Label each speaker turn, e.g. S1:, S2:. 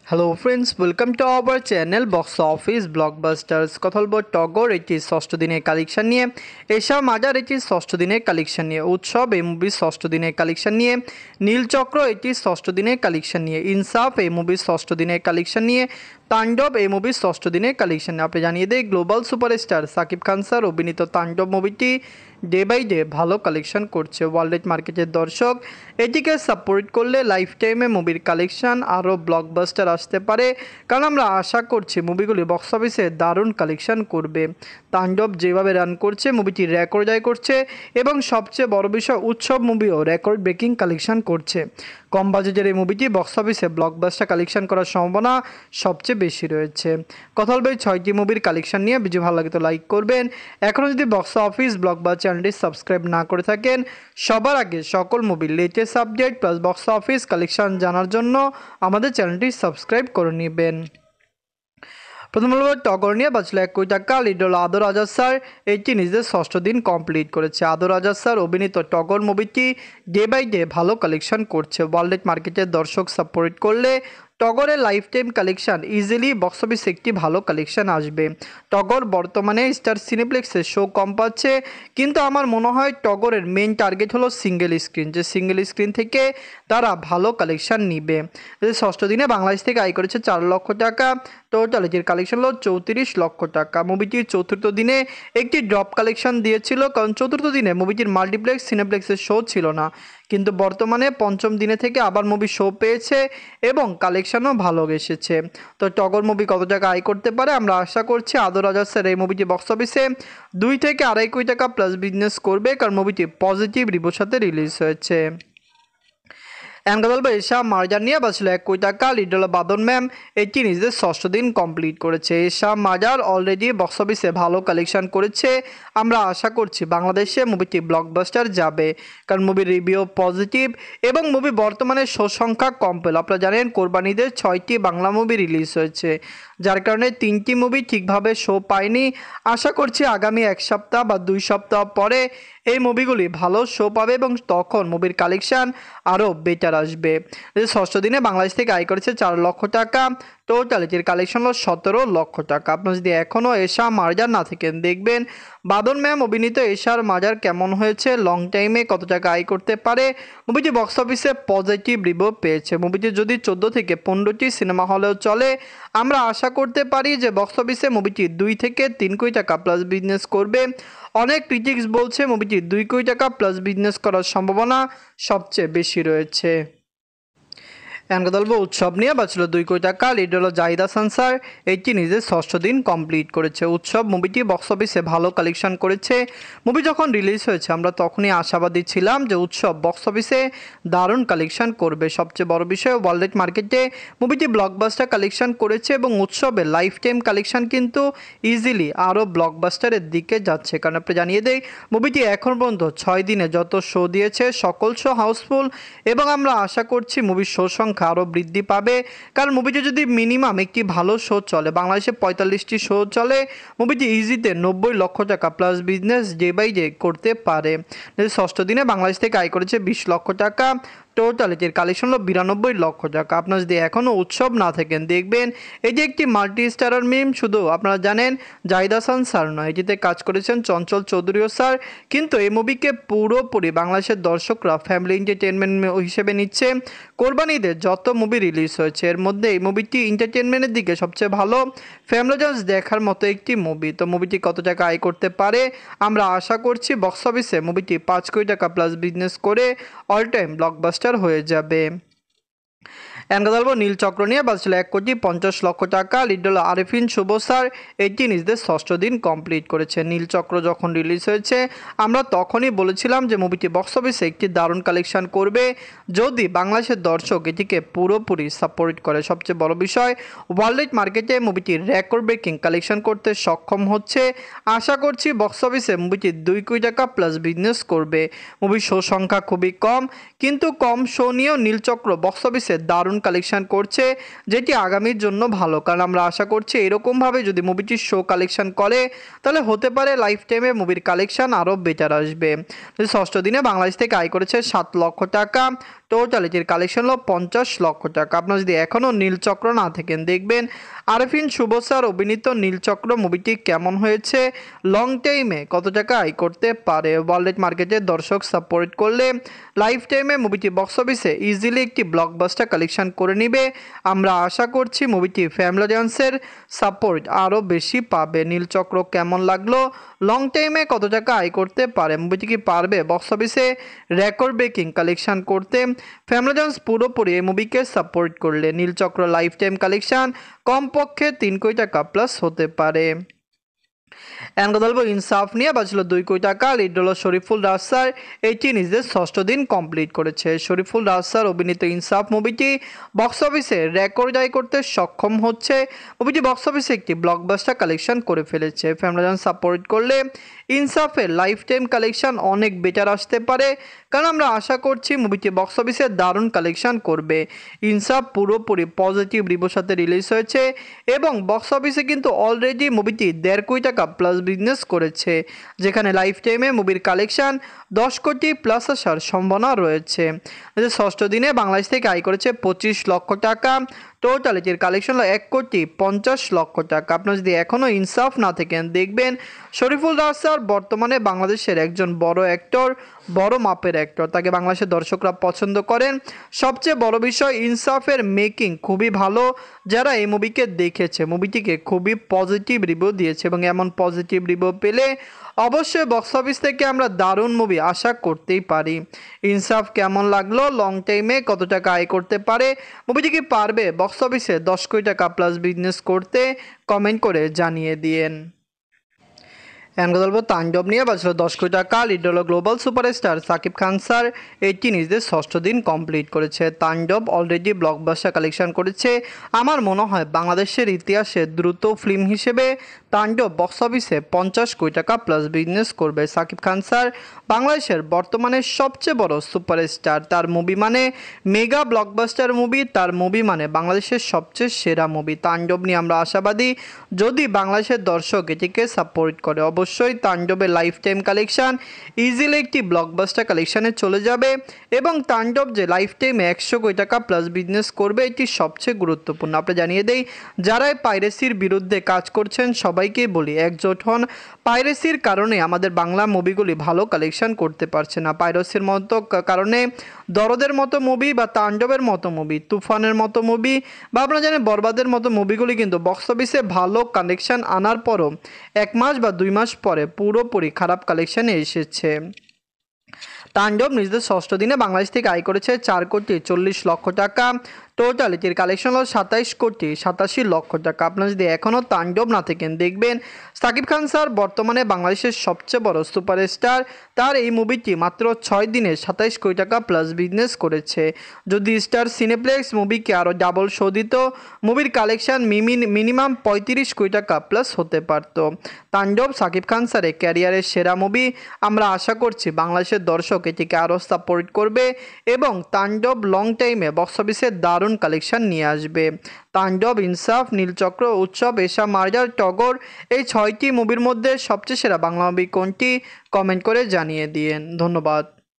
S1: Hello friends, welcome to our channel box office blockbusters. কথা বলবো টগর এটি ষষ্ঠ দিনের কালেকশন নিয়ে, এশা মাজার এটি ষষ্ঠ দিনের কালেকশন নিয়ে, উৎসব এই মুভির ষষ্ঠ দিনের কালেকশন নিয়ে, নীলচক্র এটি ষষ্ঠ দিনের কালেকশন নিয়ে, ইনসাফ এই মুভির ষষ্ঠ দিনের কালেকশন নিয়ে, তাণ্ডব এই মুভির ষষ্ঠ দিনের কালেকশন নিয়ে। আপনি জানিয়ে দেয় global superstar Shakib Khan sir অভিনীত তাণ্ডব মুভিটি ডে বাই ডে ভালো কালেকশন করছে। ওয়ার্ল্ড মার্কেটের দর্শক এটিকে সাপোর্ট করলে লাইফ টাইমে মুভির কালেকশন আরও ব্লকবাস্টার আসতে পারে, কারণ আমরা আশা করছি মুভিগুলি বক্স অফিসে দারুণ কালেকশন করবে। তাণ্ডব যেভাবে রান করছে মুভিটি রেকর্ড আয় করছে এবং সবচেয়ে বড় বিষয় উৎসব মুভিও রেকর্ড ব্রেকিং কালেকশন করছে। কম বাজেটের এই মুভিটি বক্স অফিসে ব্লকবাস্টার কালেকশন করার সম্ভাবনা সবচেয়ে বেশি রয়েছে। কথা বলবে 6টি মুভির কালেকশন নিয়ে। ভিডিও ভালো লাগে তো লাইক করবেন। এখনও যদি বক্স অফিস ব্লকবাস্টার চ্যানেলটি সাবস্ক্রাইব না করে থাকেন, সবার আগে সকল মুভির latest update plus box office collection জানার জন্য আমাদের চ্যানেলটি সাবস্ক্রাইব করে নেবেন। প্রথম হল টগর নিয়ে বাঁচল 1 কোটি টাকা। লিড হল আদর আজাদ স্যার, এটি নিজের ষষ্ঠ দিন কমপ্লিট করেছে। আদর আজাদ স্যার অভিনীত টগর মুভিটি ডে বাই ডে ভালো কালেকশন করছে। ওয়ার্ল্ড মার্কেটের দর্শক সাপোর্ট করলে টগরের life time collection easily box অফিসে একটি ভালো কালেকশন আসবে। টগর বর্তমানে স্টার সিনেপ্লেক্সে শো কম পাচ্ছে, কিন্তু আমার মনে হয় টগরের মেন টার্গেট হলো সিঙ্গেল স্ক্রিন, যে সিঙ্গেল স্ক্রিন থেকে তারা ভালো কালেকশন নিবে। ষষ্ঠ দিনে বাংলাদেশ থেকে আয় করেছে 4 লক্ষ টাকা। টোটাল এটির কালেকশন হলো 34 লক্ষ টাকা। মুভিটির চতুর্থ দিনে একটি ড্রপ কালেকশন দিয়েছিল, কারণ চতুর্থ দিনে মুভিটির মাল্টিপ্লেক্স সিনেপ্লেক্সের শো ছিল না, কিন্তু বর্তমানে পঞ্চম দিনে থেকে আবার মুভি শো পেয়েছে এবং কালেকশনও ভালো এসেছে। তো টগর মুভি কত টাকা আয় করতে পারে আমরা আশা করছি আদর আজাদ স্যার এই মুভিটি বক্স অফিসে 2 থেকে 2.5 কোটি টাকা প্লাস বিজনেস করবে, কারণ মুভিটি পজিটিভ রিভিউর সাথে রিলিজ হয়েছে। কথা বলবো এশা মাজার নিয়ে বাঁচল 1 কোটি টাকা। লিড হল বাদন ম্যাম, এটি নিজের ষষ্ঠ দিন কমপ্লিট করেছে। এশা মাজার অলরেডি বক্স অফিসে ভালো কালেকশন করেছে। আমরা আশা করছি বাংলাদেশে মুভিটি ব্লকবাস্টার যাবে, কারণ মুভির রিভিউ পজিটিভ এবং মুভি বর্তমানে শো সংখ্যা কম পেল। আপনারা জানেন কোরবানিদের 6টি বাংলা মুভি রিলিজ হয়েছে, যার কারণে 3টি মুভি ঠিকভাবে শো পায়নি। আশা করছি আগামী 1 সপ্তাহ বা 2 সপ্তাহ পরে এই মুভিগুলি ভালো শো পাবে এবং তখন মুভির কালেকশন আরও বেটার আসবে। ষষ্ঠ দিনে বাংলাদেশ থেকে আয় করেছে 4 লক্ষ টাকা। টোটাল এটির কালেকশন হলো 17 লক্ষ টাকা। আপনার যদি এখনও এশা মাজার না থাকেন, দেখবেন বাদন ম্যাম অভিনীত এশার মাজার কেমন হয়েছে, লং টাইমে কত টাকা আয় করতে পারে। মুভিটি বক্স অফিসে পজিটিভ রিভিউ পেয়েছে। মুভিটি যদি 14 থেকে 15টি সিনেমা হলেও চলে, আমরা আশা করতে পারি যে বক্স অফিসে মুভিটি 2 থেকে 3 কোটি টাকা প্লাস বিজনেস করবে। অনেক ক্রিটিক্স বলছে মুভিটি 2 কোটি টাকা প্লাস বিজনেস করার সম্ভাবনা সবচেয়ে বেশি রয়েছে। কথা বলবো উৎসব নিয়ে বাঁচল 2 কোটি টাকা। লিড হল জাহিদ হাসান স্যার, এটি নিজের ষষ্ঠ দিন কমপ্লিট করেছে। উৎসব মুভিটি বক্স অফিসে ভালো কালেকশন করেছে। মুভি যখন রিলিজ হয়েছে আমরা তখনই আশাবাদী ছিলাম যে উৎসব বক্স অফিসে দারুণ কালেকশন করবে। সবচেয়ে বড় বিষয় ওয়ার্ল্ড মার্কেটে মুভিটি ব্লকবাস্টার কালেকশন করেছে এবং উৎসবের লাইফ টাইম কালেকশন কিন্তু ইজিলি আরও ব্লকবাস্টারের দিকে যাচ্ছে, কারণ আপনি জানিয়ে দেয় মুভিটি এখন পর্যন্ত 6 দিনে যত শো দিয়েছে সকল শো হাউসফুল এবং আমরা আশা করছি মুভির শো সংখ্যা আরও বৃদ্ধি পাবে, কারণ মুভিটি যদি মিনিমাম একটি ভালো শো চলে, বাংলাদেশে 45টি শো চলে, মুভিটি ইজিতে 90 লক্ষ টাকা plus business day by day করতে পারে। ষষ্ঠ দিনে বাংলাদেশ থেকে আয় করেছে 20 লক্ষ টাকা। টোটাল এটির কালেকশন হলো 92 লক্ষ টাকা। আপনারা যদি এখনও উৎসব না থাকেন, দেখবেন এটি একটি মাল্টি স্টারার মিম। শুধু আপনারা জানেন জাহিদ হাসান স্যার নয়, এটিতে কাজ করেছেন চঞ্চল চৌধুরীও স্যার, কিন্তু এই মুভিকে পুরোপুরি বাংলাদেশের দর্শকরা ফ্যামিলি এন্টারটেনমেন্ট হিসেবে নিচ্ছে। কোরবানিদের যত মুভি রিলিজ হয়েছে এর মধ্যে এই মুভিটি এন্টারটেনমেন্টের দিকে সবচেয়ে ভালো, ফ্যামিলি জাস্ট দেখার মতো একটি মুভি। তো মুভিটি কত টাকা আয় করতে পারে আমরা আশা করছি বক্স অফিসে মুভিটি 5 কোটি টাকা প্লাস বিজনেস করে অল টাইম ব্লকবাস্টার হয়ে যাবে। কথা বলবো নীলচক্র নিয়ে বাঁচল 1 কোটি 50 লক্ষ টাকা। লিড হল আরিফিন শুভ স্যার, এটি নিজেদের ষষ্ঠ দিন কমপ্লিট করেছে। নীলচক্র যখন রিলিজ হয়েছে আমরা তখনই বলেছিলাম যে মুভিটি বক্স অফিসে একটি দারুণ কালেকশন করবে যদি বাংলাদেশের দর্শক এটিকে পুরোপুরি সাপোর্ট করে। সবচেয়ে বড় বিষয় ওয়ার্ল্ড মার্কেটে মুভিটি রেকর্ড ব্রেকিং কালেকশন করতে সক্ষম হচ্ছে। আশা করছি বক্স অফিসে মুভিটি 2 কোটি টাকা প্লাস বিজনেস করবে। মুভির শো সংখ্যা খুবই কম, কিন্তু কম শো নিয়েও নীলচক্র বক্স অফিসে দারুণ কালেকশন করছে, যেটি আগামীর জন্য ভালো, কারণ আমরা আশা করছি এরকমভাবে যদি মুভিটির শো কালেকশন করে তাহলে হতে পারে লাইফ টাইমে মুভির কালেকশন আরও বেটার আসবে। ষষ্ঠ দিনে বাংলাদেশ থেকে আয় করেছে 7 লক্ষ টাকা। টোটাল এটির কালেকশন হলো 50 লক্ষ টাকা। আপনারা যদি এখনও নীলচক্র না থাকেন দেখবেন আরফিন শুভ স্যার অভিনীত নীলচক্র মুভিটি কেমন হয়েছে, লং টাইমে কত টাকা আয় করতে পারে। ওয়ার্ল্ড মার্কেটে দর্শক সাপোর্ট করলে লাইফ টাইমে মুভিটি বক্স অফিসে ইজিলি একটি ব্লকবাস্টার কালেকশন করে নিবে। আমরা আশা করছি মুভিটি ফ্যামিলি অডিয়েন্সের সাপোর্ট আরও বেশি পাবে। নীলচক্র কেমন লাগলো, লং টাইমে কত টাকা আয় করতে পারে, মুভিটি কি পারবে বক্স অফিসে রেকর্ড ব্রেকিং কালেকশন করতে। ফ্যামিলি অডিয়েন্স পুরোপুরি এই মুভিকে সাপোর্ট করলে নীলচক্র লাইফ টাইম কালেকশন কমপক্ষে 3 কোটি টাকা প্লাস হতে পারে। এখন কথা বলবো ইনসাফ নিয়ে। বাজছিল 2 কোটি টাকা। লিড হলো শরীফুল রাজ স্যার, এটি নিজের 6ষ্ঠ দিন কমপ্লিট করেছে। শরীফুল রাজ স্যার অভিনীত ইনসাফ মুভিটি বক্স অফিসে রেকর্ড আয় করতে সক্ষম হচ্ছে। মুভিটি বক্স অফিসে একটি ব্লকবাস্টার কালেকশন করে ফেলেছে। ফ্যামিলি সাপোর্ট করলে ইনসাফের লাইফ টাইম কালেকশন অনেক বেটার আসতে পারে, কারণ আমরা আশা করছি মুভিটি বক্স অফিসে দারুণ কালেকশন করবে। ইনসাফ পুরোপুরি পজিটিভ রিভিউর সাথে রিলিজ হয়েছে এবং বক্স অফিসে কিন্তু অলরেডি মুভিটি 1.5 কোটি টাকা প্লাস বিজনেস করেছে, যেখানে লাইফ টাইমে মুভির কালেকশন 10 কোটি প্লাস আসার সম্ভাবনা রয়েছে। 6ষ্ঠ দিনে বাংলাদেশ থেকে আয় করেছে 25 লক্ষ টাকা। টোটাল এটির কালেকশন হলো 1 কোটি 50 লক্ষ টাকা। আপনারা যদি এখনও ইনসাফ না থাকেন দেখবেন শরীফুল রাজ স্যার বর্তমানে বাংলাদেশের একজন বড় অ্যাক্টর, বড় মাপের অ্যাক্টর, তাকে বাংলাদেশের দর্শকরা পছন্দ করেন। সবচেয়ে বড় বিষয় ইনসাফের মেকিং খুবই ভালো। যারা এই মুভিকে দেখেছে মুভিটিকে খুবই পজিটিভ রিভিউ দিয়েছে এবং এমন পজিটিভ রিভিউ পেলে অবশ্যই বক্স অফিস থেকে আমরা দারুণ মুভি আশা করতেই পারি। ইনসাফ কেমন লাগলো, লং টাইমে কত টাকা আয় করতে পারে, মুভিটি কি পারবে বক্স অফিসে 10 কোটি টাকা প্লাস বিজনেস করতে, কমেন্ট করে জানিয়ে দিয়েন। এখন কথা বলবো তাণ্ডব নিয়ে। বাজছিল 10 কোটি টাকা। লিড হলো global superstar Shakib Khan sir, এটি নিজের 6ষ্ঠ দিন কমপ্লিট করেছে। তাণ্ডব অলরেডি ব্লকবাস্টার কালেকশন করেছে। আমার মনে হয় বাংলাদেশের ইতিহাসে দ্রুত ফিল্ম হিসেবে তাণ্ডব বক্স অফিসে 50 কোটি টাকা প্লাস বিজনেস করবে। সাকিব খান স্যার বাংলাদেশের বর্তমানে সবচেয়ে বড় সুপারস্টার। তার মুভি মানে মেগা ব্লকবাস্টার মুভি, তার মুভি মানে বাংলাদেশের সবচেয়ে সেরা মুভি। তাণ্ডব নিয়ে আমরা আশাবাদী, যদি বাংলাদেশের দর্শক এটিকে সাপোর্ট করে অবশ্যই তাণ্ডবের লাইফ টাইম কালেকশন ইজিলি একটি ব্লকবাস্টার কালেকশানে চলে যাবে এবং তাণ্ডব যে লাইফ টাইমে 100 কোটি টাকা প্লাস বিজনেস করবে এটি সবচেয়ে গুরুত্বপূর্ণ। আপনি জানিয়ে দেই, যারা পাইরেসির বিরুদ্ধে কাজ করছেন সবাইকেই বলি একজোট হন। পাইরেসির কারণে আমাদের বাংলা মুভিগুলি ভালো কালেকশন করতে পারছে না। পাইরেসির মতো কারণে দরদের মতো মুভি বা তাণ্ডবের মতো মুভি, তুফানের মতো মুভি বা আপনারা জানেন বরবাদের মতো মুভিগুলি কিন্তু বক্স অফিসে ভালো কালেকশন আনার পরও 1 মাস বা 2 মাস পরে পুরোপুরি খারাপ কালেকশানে এসেছে। তাণ্ডব নিজেদের 6ষ্ঠ দিনে বাংলাদেশ থেকে আয় করেছে 4 কোটি 40 লক্ষ টাকা। টোটাল এটির কালেকশন হলো 27 কোটি 87 লক্ষ টাকা। আপনারা যদি এখনও তাণ্ডব না থাকেন দেখবেন সাকিব খান স্যার বর্তমানে বাংলাদেশের সবচেয়ে বড় সুপারস্টার। তার এই মুভিটি মাত্র 6 দিনে 27 কোটি টাকা প্লাস বিজনেস করেছে। যদি স্টার সিনেপ্লেক্স মুভিকে আরও ডাবল শো দিত মুভির কালেকশন মিনিমাম 35 কোটি টাকা প্লাস হতে পারত। তাণ্ডব সাকিব খান স্যারের ক্যারিয়ারের সেরা মুভি। আমরা আশা করছি বাংলাদেশের দর্শক এটিকে আরও সাপোর্ট করবে এবং তাণ্ডব লং টাইমে বক্স অফিসে দারুণ কালেকশন নিয়ে আসবে। তাণ্ডব, ইনসাফ, নীলচক্র, উৎসব, এশা মার্জার, টগর এই 6টি মুভির মধ্যে সবচেয়ে সেরা বাংলা মুভি কোনটি, কমেন্ট করে জানিয়ে দিয়েন। ধন্যবাদ।